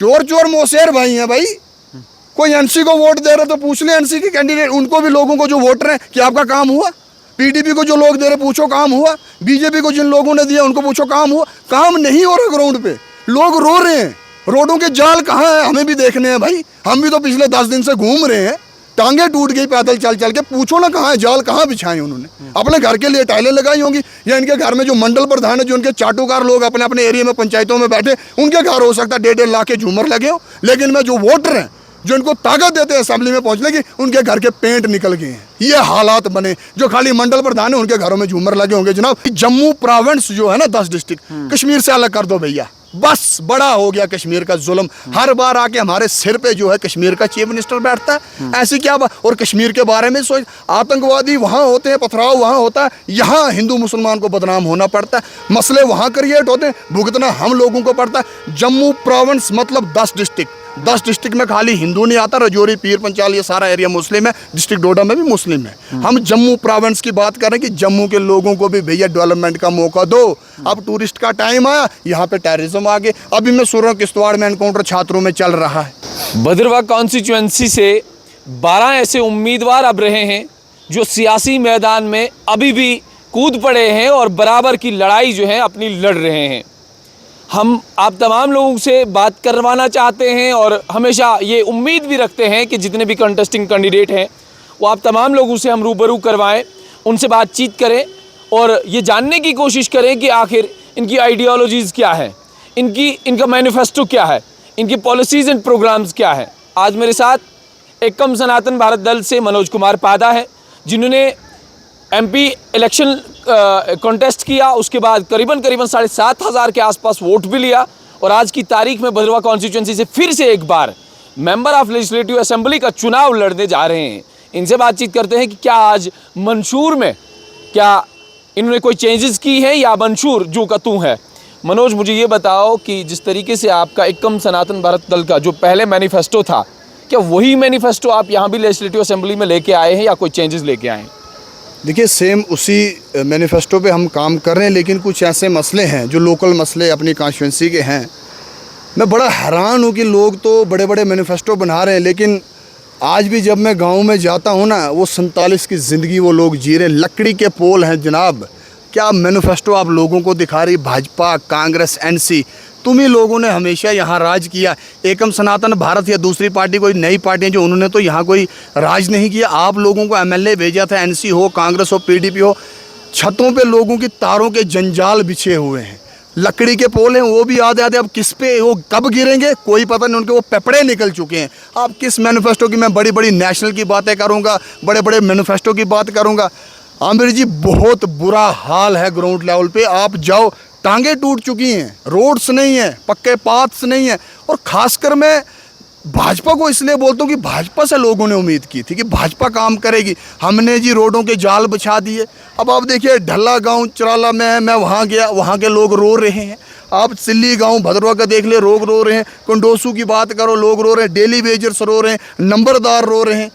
चोर चोर मोसेर भाई हैं भाई। कोई एनसी को वोट दे रहे तो पूछ ले एनसी के कैंडिडेट, उनको भी, लोगों को जो वोट रहे हैं, कि आपका काम हुआ? पीडीपी को जो लोग दे रहे पूछो काम हुआ? बीजेपी को जिन लोगों ने दिया उनको पूछो काम हुआ? काम नहीं हो रहा ग्राउंड पे, लोग रो रहे हैं। रोडों के जाल कहाँ है हमें भी देखने हैं भाई। हम भी तो पिछले 10 दिन से घूम रहे हैं, टांगे टूट गई पैदल चल चल के। पूछो ना कहाँ है जाल, कहाँ बिछाए उन्होंने? अपने घर के लिए टाइलें लगाई होंगी, या इनके घर में जो मंडल प्रधान है, जो उनके चाटुकार लोग अपने अपने एरिया में पंचायतों में बैठे, उनके घर हो सकता है 1.5 लाख के झूमर लगे हो। लेकिन मैं जो वोटर हैं, जो इनको ताकत देते हैं असेंबली में पहुंचने की, उनके घर के पेंट निकल गए हैं। ये हालात बने। जो खाली मंडल प्रधान है उनके घरों में झूमर लगे होंगे। जनाब, जम्मू प्रोविंस जो है ना, 10 डिस्ट्रिक्ट, कश्मीर से अलग कर दो भैया। बस बड़ा हो गया कश्मीर का जुल्म। हर बार आके हमारे सिर पे जो है कश्मीर का चीफ मिनिस्टर बैठता है। ऐसी क्या बात? और कश्मीर के बारे में सोच, आतंकवादी वहाँ होते हैं, पथराव वहाँ होता है, यहाँ हिंदू मुसलमान को बदनाम होना पड़ता है। मसले वहाँ क्रिएट होते हैं, भुगतना हम लोगों को पड़ता है। जम्मू प्रोविंस मतलब 10 डिस्ट्रिक्ट। 10 डिस्ट्रिक्ट में खाली हिंदू नहीं आता, रजौरी, पीर पंचाल, ये सारा एरिया मुस्लिम है। डिस्ट्रिक्ट डोडा में भी मुस्लिम है। हम जम्मू प्रोविंस की बात कर रहे हैं कि जम्मू के लोगों को भी भैया डेवलपमेंट का मौका दो। अब टूरिस्ट का टाइम आया, यहाँ पे टेररिज्म आ गए। अभी मैं सुन रहा हूँ किश्तवाड़ में एनकाउंटर छात्रों में चल रहा है। भद्रवाह कॉन्स्टिट्यूएंसी से 12 ऐसे उम्मीदवार अब रहे हैं जो सियासी मैदान में अभी भी कूद पड़े हैं और बराबर की लड़ाई जो है अपनी लड़ रहे हैं। हम आप तमाम लोगों से बात करवाना चाहते हैं और हमेशा ये उम्मीद भी रखते हैं कि जितने भी कंटेस्टिंग कैंडिडेट हैं वो आप तमाम लोगों से हम रूबरू करवाएं, उनसे बातचीत करें और ये जानने की कोशिश करें कि आखिर इनकी आइडियोलॉजीज़ क्या है, इनका मैनिफेस्टो क्या है, इनकी पॉलिसीज़ एंड प्रोग्राम्स क्या है। आज मेरे साथ एकम सनातन भारत दल से मनोज कुमार पादा है, जिन्होंने एमपी इलेक्शन कॉन्टेस्ट किया, उसके बाद करीबन 7,500 के आसपास वोट भी लिया और आज की तारीख में भद्रवाह कॉन्स्टिट्यूएंसी से फिर से एक बार मेंबर ऑफ लेजिस्लेटिव असेंबली का चुनाव लड़ने जा रहे हैं। इनसे बातचीत करते हैं कि क्या आज मंशूर में क्या इन्होंने कोई चेंजेस की है या मंशूर जो का तू है। मनोज, मुझे ये बताओ कि जिस तरीके से आपका एकम सनातन भारत दल का जो पहले मैनिफेस्टो था, क्या वही मैनिफेस्टो आप यहाँ भी लेजिस्लेटिव असेंबली में लेके आए हैं या कोई चेंजेस लेके आए हैं? देखिए, सेम उसी मैनिफेस्टो पे हम काम कर रहे हैं, लेकिन कुछ ऐसे मसले हैं जो लोकल मसले अपनी कॉन्स्टिट्यूंसी के हैं। मैं बड़ा हैरान हूँ कि लोग तो बड़े बड़े मैनिफेस्टो बना रहे हैं, लेकिन आज भी जब मैं गांव में जाता हूँ ना, वो 47 की ज़िंदगी वो लोग जी रहे हैं। लकड़ी के पोल हैं जनाब। क्या मैनिफेस्टो आप लोगों को दिखा रही भाजपा, कांग्रेस, एनसी? तुम ही लोगों ने हमेशा यहाँ राज किया। एकम सनातन भारत या दूसरी पार्टी, कोई नई पार्टियाँ जो, उन्होंने तो यहाँ कोई राज नहीं किया। आप लोगों को एमएलए भेजा था, एनसी हो, कांग्रेस हो, पीडीपी हो। छतों पे लोगों की तारों के जंजाल बिछे हुए हैं, लकड़ी के पोल हैं, वो भी आधे आधे। अब किस पे वो कब गिरेंगे कोई पता नहीं, उनके वो पेपड़े निकल चुके हैं। आप किस मैनिफेस्टो की, मैं बड़ी बड़ी नेशनल की बातें करूँगा, बड़े बड़े मैनिफेस्टो की बात करूँगा। आमिर जी, बहुत बुरा हाल है ग्राउंड लेवल पे। आप जाओ, टांगे टूट चुकी हैं, रोड्स नहीं है, पक्के पाथ्स नहीं है। और खासकर मैं भाजपा को इसलिए बोलता हूँ कि भाजपा से लोगों ने उम्मीद की थी कि भाजपा काम करेगी। हमने जी रोडों के जाल बिछा दिए। अब आप देखिए, ढल्ला गांव चिराला में मैं वहाँ गया, वहाँ के लोग रो रहे हैं। आप सिल्ली गांव भद्रवाह का देख ले, लोग रो रहे हैं। कंडोसू की बात करो, लोग रो रहे हैं। डेली वेजर्स रो रहे हैं, नंबरदार रो रहे हैं।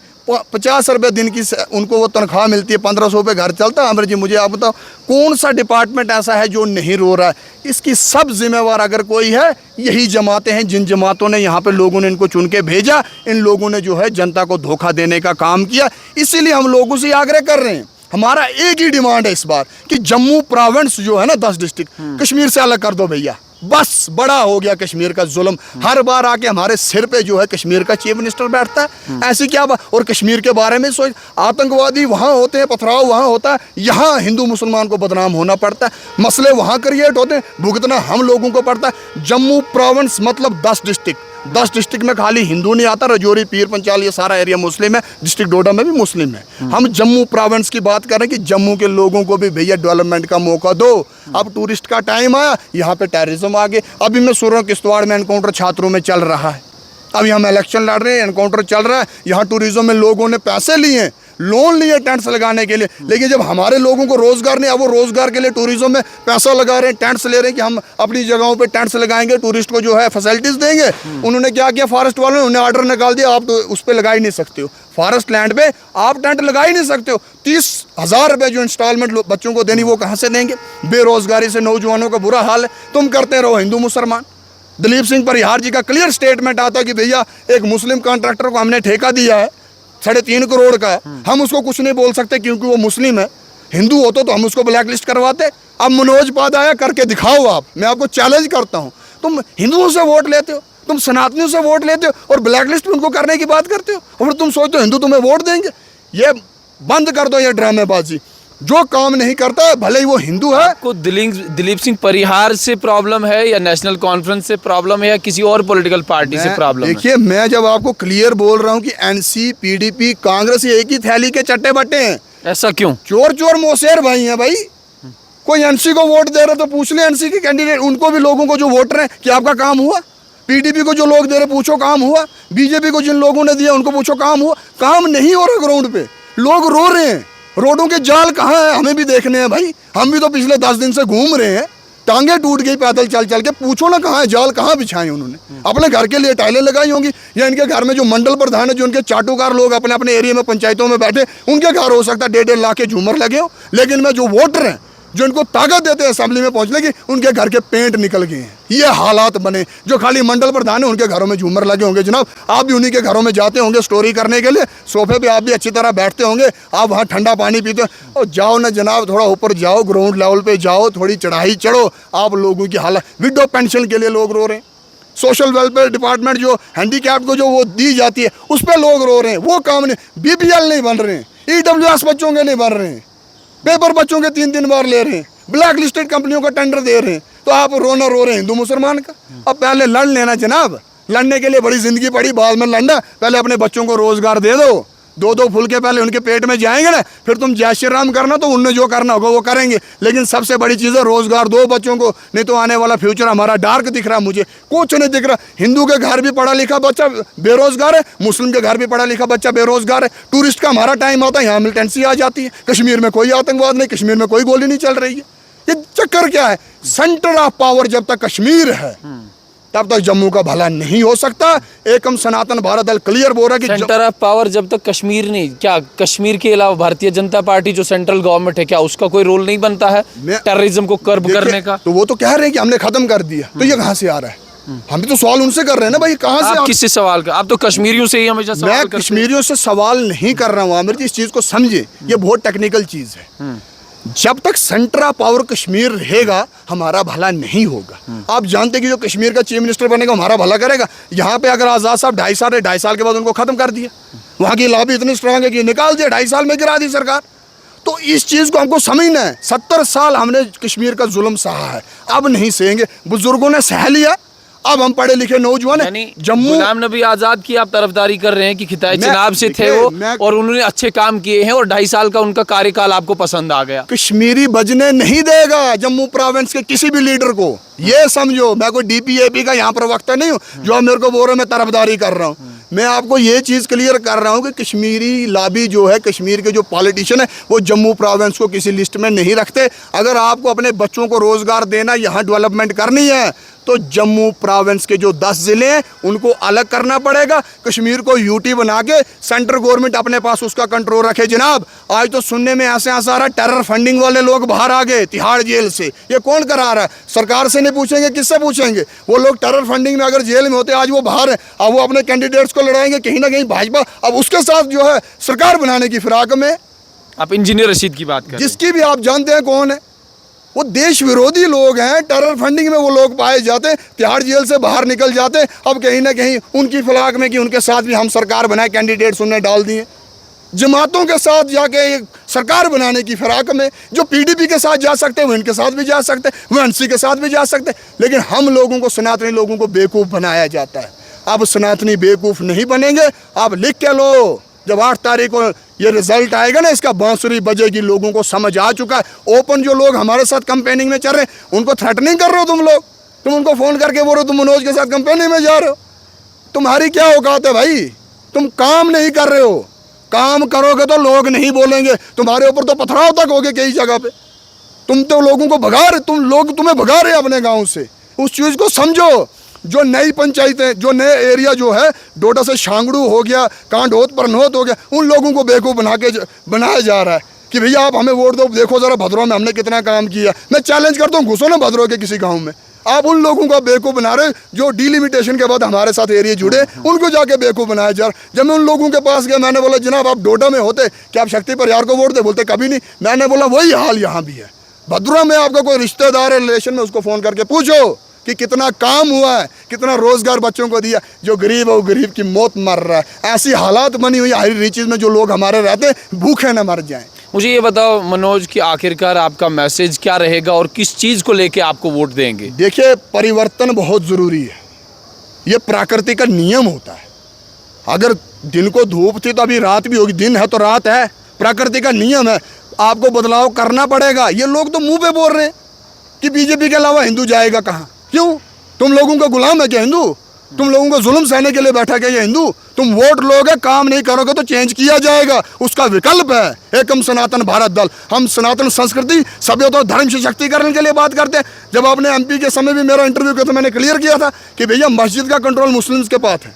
50 रुपये दिन की उनको वो तनख्वाह मिलती है, 1500 पे घर चलता है। अमर जी, मुझे आप बताओ, कौन सा डिपार्टमेंट ऐसा है जो नहीं रो रहा है? इसकी सब जिम्मेवार अगर कोई है, यही जमातें हैं, जिन जमातों ने यहाँ पे लोगों ने इनको चुन के भेजा। इन लोगों ने जो है जनता को धोखा देने का काम किया। इसीलिए हम लोगों से आग्रह कर रहे हैं, हमारा एक ही डिमांड है इस बार कि जम्मू प्रोविंस जो है ना, 10 डिस्ट्रिक्ट, कश्मीर से अलग कर दो भैया। बस बड़ा हो गया कश्मीर का जुल्म। हर बार आके हमारे सिर पे जो है कश्मीर का चीफ मिनिस्टर बैठता है। ऐसी क्या बात? और कश्मीर के बारे में सोच, आतंकवादी वहाँ होते हैं, पथराव वहाँ होता है, यहाँ हिंदू मुसलमान को बदनाम होना पड़ता है। मसले वहाँ क्रिएट होते हैं, भुगतना हम लोगों को पड़ता है। जम्मू प्रोविंस मतलब 10 डिस्ट्रिक्ट। 10 डिस्ट्रिक्ट में खाली हिंदू नहीं आता, रजौरी, पीर पंचाल, ये सारा एरिया मुस्लिम है। डिस्ट्रिक्ट डोडा में भी मुस्लिम है। हम जम्मू प्रोविंस की बात कर रहे हैं कि जम्मू के लोगों को भी भैया डेवलपमेंट का मौका दो। अब टूरिस्ट का टाइम आया, यहाँ पे टेररिज्म आ गए। अभी मैं सुन रहा हूँ किश्तवाड़ में एनकाउंटर छात्रों में चल रहा है। अभी हम इलेक्शन लड़ रहे हैं, एनकाउंटर चल रहा है। यहाँ टूरिज्म में लोगों ने पैसे लिए हैं, लोन लिए टेंट्स लगाने के लिए, लेकिन जब हमारे लोगों को रोजगार नहीं, अब वो रोजगार के लिए टूरिज्म में पैसा लगा रहे हैं, टेंट्स ले रहे हैं कि हम अपनी जगहों पे टेंट्स लगाएंगे, टूरिस्ट को जो है फैसिलिटीज देंगे। उन्होंने क्या किया, फॉरेस्ट वालों ने उन्हें ऑर्डर निकाल दिया, आप तो उस पर लगा ही नहीं सकते हो, फॉरेस्ट लैंड पे आप टेंट लगा ही नहीं सकते हो। 30,000 रुपये जो इंस्टॉलमेंट बच्चों को देनी, वो कहाँ से देंगे? बेरोजगारी से नौजवानों का बुरा हाल है। तुम करते रहो हिंदू मुसलमान, दिलीप सिंह परिहार जी का क्लियर स्टेटमेंट आता है कि भैया एक मुस्लिम कॉन्ट्रैक्टर को हमने ठेका दिया है 3.5 करोड़ का है, हम उसको कुछ नहीं बोल सकते क्योंकि वो मुस्लिम है। हिंदू होता तो हम उसको ब्लैक लिस्ट करवाते। अब मनोज पाध्याय करके दिखाओ आप, मैं आपको चैलेंज करता हूँ। तुम हिंदुओं से वोट लेते हो, तुम सनातनियों से वोट लेते हो और ब्लैक लिस्ट उनको करने की बात करते हो, और तुम सोचते हो हिंदू तुम्हें वोट देंगे। ये बंद कर दो ये ड्रामेबाजी। जो काम नहीं करता है भले ही वो हिंदू है। आपको दिलीप सिंह परिहार से प्रॉब्लम है या नेशनल कॉन्फ्रेंस से प्रॉब्लम है या किसी और पॉलिटिकल पार्टी से प्रॉब्लम है? देखिए, मैं जब आपको क्लियर बोल रहा हूँ कि एनसी, पीडीपी, कांग्रेस एक ही थैली के चट्टे बट्टे हैं। ऐसा क्यों? चोर चोर मोसेर भाई हैं भाई। कोई एनसी को वोट दे रहे तो पूछ ले एनसी के कैंडिडेट, उनको भी, लोगों को जो वोट रहे कि आपका काम हुआ। पीडीपी को जो लोग दे रहे पूछो काम हुआ। बीजेपी को जिन लोगों ने दिया उनको पूछो काम हुआ। काम नहीं हो रहा ग्राउंड पे, लोग रो रहे हैं। रोडों के जाल कहाँ है हमें भी देखने हैं भाई। हम भी तो पिछले 10 दिन से घूम रहे हैं, टांगे टूट गई पैदल चल चल के। पूछो ना कहाँ है जाल, कहाँ बिछाए उन्होंने। अपने घर के लिए टाइलें लगाई होंगी, या इनके घर में जो मंडल प्रधान है, जो इनके चाटुकार लोग अपने अपने एरिया में पंचायतों में बैठे, उनके घर हो सकता है 1.5 लाख के झूमर लगे हो। लेकिन मैं जो वोटर हैं जो इनको ताकत देते हैं असेंबली में पहुंचने की, उनके घर के पेंट निकल गए हैं। ये हालात बने। जो खाली मंडल प्रधान है उनके घरों में झूमर लगे होंगे। जनाब आप भी उन्हीं के घरों में जाते होंगे स्टोरी करने के लिए, सोफे पे आप भी अच्छी तरह बैठते होंगे, आप वहाँ ठंडा पानी पीते हो। और जाओ ना जनाब, थोड़ा ऊपर जाओ, ग्राउंड लेवल पे जाओ, थोड़ी चढ़ाई चढ़ो। आप लोगों की हालत, विडो पेंशन के लिए लोग रो रहे हैं। सोशल वेलफेयर डिपार्टमेंट जो हैंडीकैप को जो वो दी जाती है उस पर लोग रो रहे हैं। वो काम नहीं, BPL नहीं बन रहे हैं, EWS बच्चों के नहीं बन रहे हैं, पेपर बच्चों के 3 बार ले रहे हैं, ब्लैक लिस्टेड कंपनियों को टेंडर दे रहे हैं। तो आप रोना रो रहे हैं हिंदू मुसलमान का। अब पहले लड़ लेना जनाब, लड़ने के लिए बड़ी जिंदगी पड़ी, बाद में लड़ना। पहले अपने बच्चों को रोजगार दे दो, 2-2 फुलके पहले उनके पेट में जाएंगे ना, फिर तुम जय श्री राम करना तो उनने जो करना होगा वो करेंगे। लेकिन सबसे बड़ी चीज़ है रोजगार दो बच्चों को, नहीं तो आने वाला फ्यूचर हमारा डार्क दिख रहा है। मुझे कुछ नहीं दिख रहा। हिंदू के घर भी पढ़ा लिखा बच्चा बेरोजगार है, मुस्लिम के घर भी पढ़ा लिखा बच्चा बेरोजगार है। टूरिस्ट का हमारा टाइम आता है, यहाँ मिलिटेंसी आ जाती है। कश्मीर में कोई आतंकवाद नहीं, कश्मीर में कोई गोली नहीं चल रही है। ये चक्कर क्या है? सेंटर ऑफ पावर जब तक कश्मीर है तब तक जम्मू का भला नहीं हो सकता। एकम सनातन भारत दल क्लियर बोल रहा है कि सेंटर ऑफ पावर जब तक कश्मीर नहीं, क्या कश्मीर के अलावा भारतीय जनता पार्टी जो सेंट्रल गवर्नमेंट है, क्या उसका कोई रोल नहीं बनता है टेररिज्म को कर्ब करने का? तो वो तो कह रहे हैं कि हमने खत्म कर दिया, तो ये कहाँ से आ रहा है? हम भी तो सवाल उनसे कर रहे हैं ना भाई, कहाँ से? आप किससे सवाल कर? आप तो कश्मीरियों से ही हमेशा सवाल करते हैं। मैं कश्मीरियों से सवाल नहीं कर रहा हूँ आमिर जी, इस चीज को समझे, ये बहुत टेक्निकल चीज है। जब तक सेंटर ऑफ पावर कश्मीर रहेगा हमारा भला नहीं होगा। आप जानते हैं कि जो कश्मीर का चीफ मिनिस्टर बनेगा हमारा भला करेगा। यहाँ पे अगर आज़ाद साहब 2.5 साल के बाद उनको खत्म कर दिया, वहाँ की लॉबी इतनी स्ट्रांग है कि निकाल दिया, 2.5 साल में गिरा दी सरकार। तो इस चीज़ को हमको समझना है। 70 साल हमने कश्मीर का जुल्म सहा है, अब नहीं सहेंगे। बुजुर्गों ने सह लिया, अब हम पढ़े लिखे नौजवान जम्मू गुलाम नबी आजाद की आप तरफदारी कर रहे हैं कि खिताब चिनाब से थे वो, और उन्होंने अच्छे काम किए हैं और 2.5 साल का उनका कार्यकाल आपको पसंद आ गया। कश्मीरी बजने नहीं देगा जम्मू प्रोविंस के किसी भी लीडर को, ये समझो। मैं कोई DPAP का यहाँ प्रवक्ता नहीं हूँ जो मेरे को बोल रहे मैं तरफदारी कर रहा हूँ। मैं आपको ये चीज़ क्लियर कर रहा हूँ कि कश्मीरी लॉबी जो है, कश्मीर के जो पॉलिटिशियन है, वो जम्मू प्रोविंस को किसी लिस्ट में नहीं रखते। अगर आपको अपने बच्चों को रोज़गार देना, यहाँ डेवलपमेंट करनी है, तो जम्मू प्रोविंस के जो 10 ज़िले हैं उनको अलग करना पड़ेगा। कश्मीर को UT बना के सेंट्रल गवर्नमेंट अपने पास उसका कंट्रोल रखे। जनाब आज तो सुनने में ऐसे आ रहा है टेरर फंडिंग वाले लोग बाहर आ गए तिहाड़ जेल से। ये कौन करा रहा है? सरकार से नहीं पूछेंगे, किससे पूछेंगे? वो लोग टेरर फंडिंग में अगर जेल में होते, आज वो बाहर है। अब वो अपने कैंडिडेट्स को लड़ाएंगे कहीं ना कहीं भाजपा अब उसके साथ जो है सरकार बनाने की फिराक में। आप इंजीनियर रशीद की बात करें, जिसकी भी आप जानते हैं कौन है, वो देश विरोधी लोग हैं। टेरर फंडिंग में वो लोग पाए जाते हैं, तिहाड़ जेल से बाहर निकल जाते हैं। अब कहीं ना कहीं उनकी फिलाक में कि उनके साथ भी हम सरकार बनाए, कैंडिडेट्स उन्हें डाल दिए। जमातों के साथ जाके एक सरकार बनाने की फिराक में जो PDP के साथ जा सकते हैं वो इनके साथ भी जा सकते हैं, वो NC के साथ भी जा सकते हैं। लेकिन हम लोगों को, सनातनी लोगों को बेवकूफ़ बनाया जाता है। अब सनातनी बेवकूफ़ नहीं बनेंगे। आप लिख के लो, जब 8 तारीख को ये रिजल्ट आएगा ना, इसका बांसुरी बजेगी। लोगों को समझ आ चुका है। ओपन जो लोग हमारे साथ कंपेनिंग में चल रहे हैं उनको थ्रेटनिंग कर रहे हो तुम लोग। तुम उनको फ़ोन करके बोल रहे हो तुम मनोज के साथ कंपेनिंग में जा रहे हो। तुम्हारी क्या औकात है भाई? तुम काम नहीं कर रहे हो। काम करोगे तो लोग नहीं बोलेंगे। तुम्हारे ऊपर तो पथराव तक हो गए कई जगह पे। तुम तो लोगों को भगा रहे, तुम लोग तुम्हें भगा रहे अपने गाँव से। उस चीज़ को समझो। जो नई पंचायतें, जो नए एरिया जो है, डोडा से शांगड़ू हो गया, कांडोत परनोत हो गया, उन लोगों को बेवकूफ़ बनाया जा रहा है कि भैया आप हमें वोट दो, देखो ज़रा भद्रों में हमने कितना काम किया। मैं चैलेंज करता हूँ, घुसो ना भद्रों के किसी गांव में, आप उन लोगों को बेवकूफ़ बना रहे जो डिलिमिटेशन के बाद हमारे साथ एरिया जुड़े, उनको जाके बेवकूफ़ बनाया जा रहा। जब मैं उन लोगों के पास गया, मैंने बोला जनाब आप डोडा में होते क्या आप शक्ति परिवार को वोट दे? बोलते कभी नहीं। मैंने बोला वही हाल यहाँ भी है। भद्रा में आपका कोई रिश्तेदार है रिलेशन में, उसको फ़ोन करके पूछो कि कितना काम हुआ है, कितना रोज़गार बच्चों को दिया। जो गरीब है वो गरीब की मौत मर रहा है। ऐसी हालात बनी हुई हाई रीचेज में जो लोग हमारे रहते हैं भूखे न मर जाएं। मुझे ये बताओ मनोज कि आखिरकार आपका मैसेज क्या रहेगा और किस चीज़ को लेके आपको वोट देंगे? देखिए परिवर्तन बहुत ज़रूरी है, ये प्रकृति का नियम होता है। अगर दिन को धूप थी तो अभी रात भी होगी, दिन है तो रात है, प्रकृति का नियम है। आपको बदलाव करना पड़ेगा। ये लोग तो मुंह पे बोल रहे हैं कि बीजेपी के अलावा हिंदू जाएगा कहाँ? क्यों? तुम लोगों का गुलाम है क्या हिंदू? तुम लोगों को जुल्म सहने के लिए बैठा क्या ये हिंदू? तुम वोट लोगे, काम नहीं करोगे तो चेंज किया जाएगा। उसका विकल्प है एकम सनातन भारत दल। हम सनातन संस्कृति सभ्यता और धर्म से शक्तिकरण के लिए बात करते हैं। जब आपने एमपी के समय भी मेरा इंटरव्यू किया तो मैंने क्लियर किया था कि भैया मस्जिद का कंट्रोल मुस्लिम्स के पास है।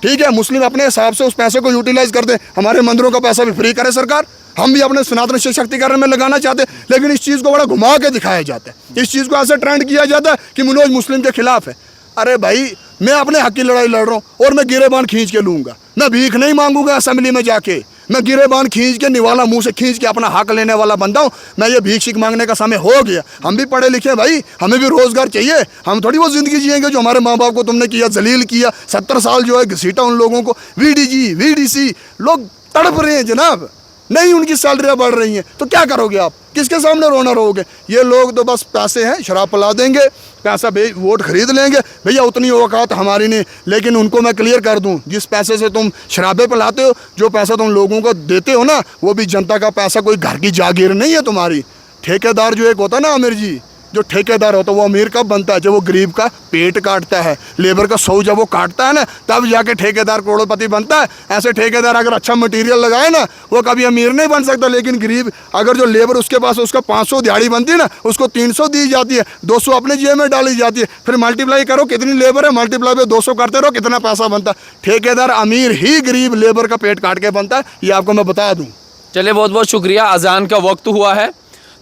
ठीक है, मुस्लिम अपने हिसाब से उस पैसे को यूटिलाइज करते, हमारे मंदिरों का पैसा भी फ्री करे सरकार। हम भी अपने सनातन से शक्तिकरण में लगाना चाहते हैं, लेकिन इस चीज़ को बड़ा घुमा के दिखाया जाता है। इस चीज़ को ऐसे ट्रेंड किया जाता है कि मनोज मुस्लिम के खिलाफ है। अरे भाई मैं अपने हक की लड़ाई लड़ रहा हूँ और मैं गिरेबान खींच के लूँगा। मैं भीख नहीं मांगूंगा असेंबली में जाके। मैं गिरेबान खींच के निवाला मुंह से खींच के अपना हक लेने वाला बंदा हूँ। मैं ये भीख शीख मांगने का समय हो गया। हम भी पढ़े लिखे भाई, हमें भी रोजगार चाहिए। हम थोड़ी वो जिंदगी जिएंगे जो हमारे माँ बाप को तुमने किया, जलील किया। 70 साल जो है घसीटा उन लोगों को। वीडीजी वीडीसी लोग तड़प रहे हैं जनाब, नहीं उनकी सैलरियाँ बढ़ रही हैं। तो क्या करोगे आप? किसके सामने रोना रहोगे? ये लोग तो बस पैसे हैं, शराब पिला देंगे, पैसा वोट खरीद लेंगे। भैया उतनी औकात हमारी नहीं। लेकिन उनको मैं क्लियर कर दूं, जिस पैसे से तुम शराबे पिलाते हो, जो पैसा तुम लोगों को देते हो ना, वो भी जनता का पैसा, कोई घर की जागीर नहीं है तुम्हारी। ठेकेदार जो एक होता है ना अमीर जी, जो ठेकेदार होता है वो अमीर कब बनता है? जब वो गरीब का पेट काटता है, लेबर का सौ जब वो काटता है ना, तब जाके ठेकेदार करोड़पति बनता है। ऐसे ठेकेदार अगर अच्छा मटेरियल लगाए ना, वो कभी अमीर नहीं बन सकता। लेकिन गरीब अगर जो लेबर उसके पास उसका 500 दिहाड़ी बनती है ना, उसको 300 दी जाती है, 200 अपने जेब में डाली जाती है। फिर मल्टीप्लाई करो कितनी लेबर है, मल्टीप्लाई पे 200 करते रहो, कितना पैसा बनता है। ठेकेदार अमीर ही गरीब लेबर का पेट काट के बनता है, ये आपको मैं बता दूँ। चलिए बहुत बहुत शुक्रिया। अजान का वक्त हुआ है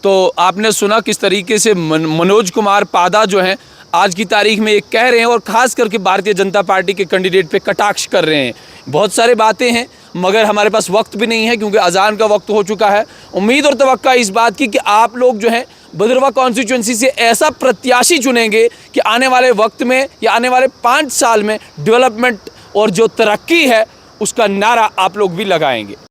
तो आपने सुना किस तरीके से मनोज कुमार पादा जो हैं आज की तारीख में ये कह रहे हैं और ख़ास करके भारतीय जनता पार्टी के कैंडिडेट पे कटाक्ष कर रहे हैं। बहुत सारे बातें हैं मगर हमारे पास वक्त भी नहीं है क्योंकि अजान का वक्त हो चुका है। उम्मीद और तवक्का इस बात की कि आप लोग जो हैं भद्रवाह कॉन्स्टिट्यूंसी से ऐसा प्रत्याशी चुनेंगे कि आने वाले वक्त में या आने वाले 5 साल में डेवलपमेंट और जो तरक्की है उसका नारा आप लोग भी लगाएंगे।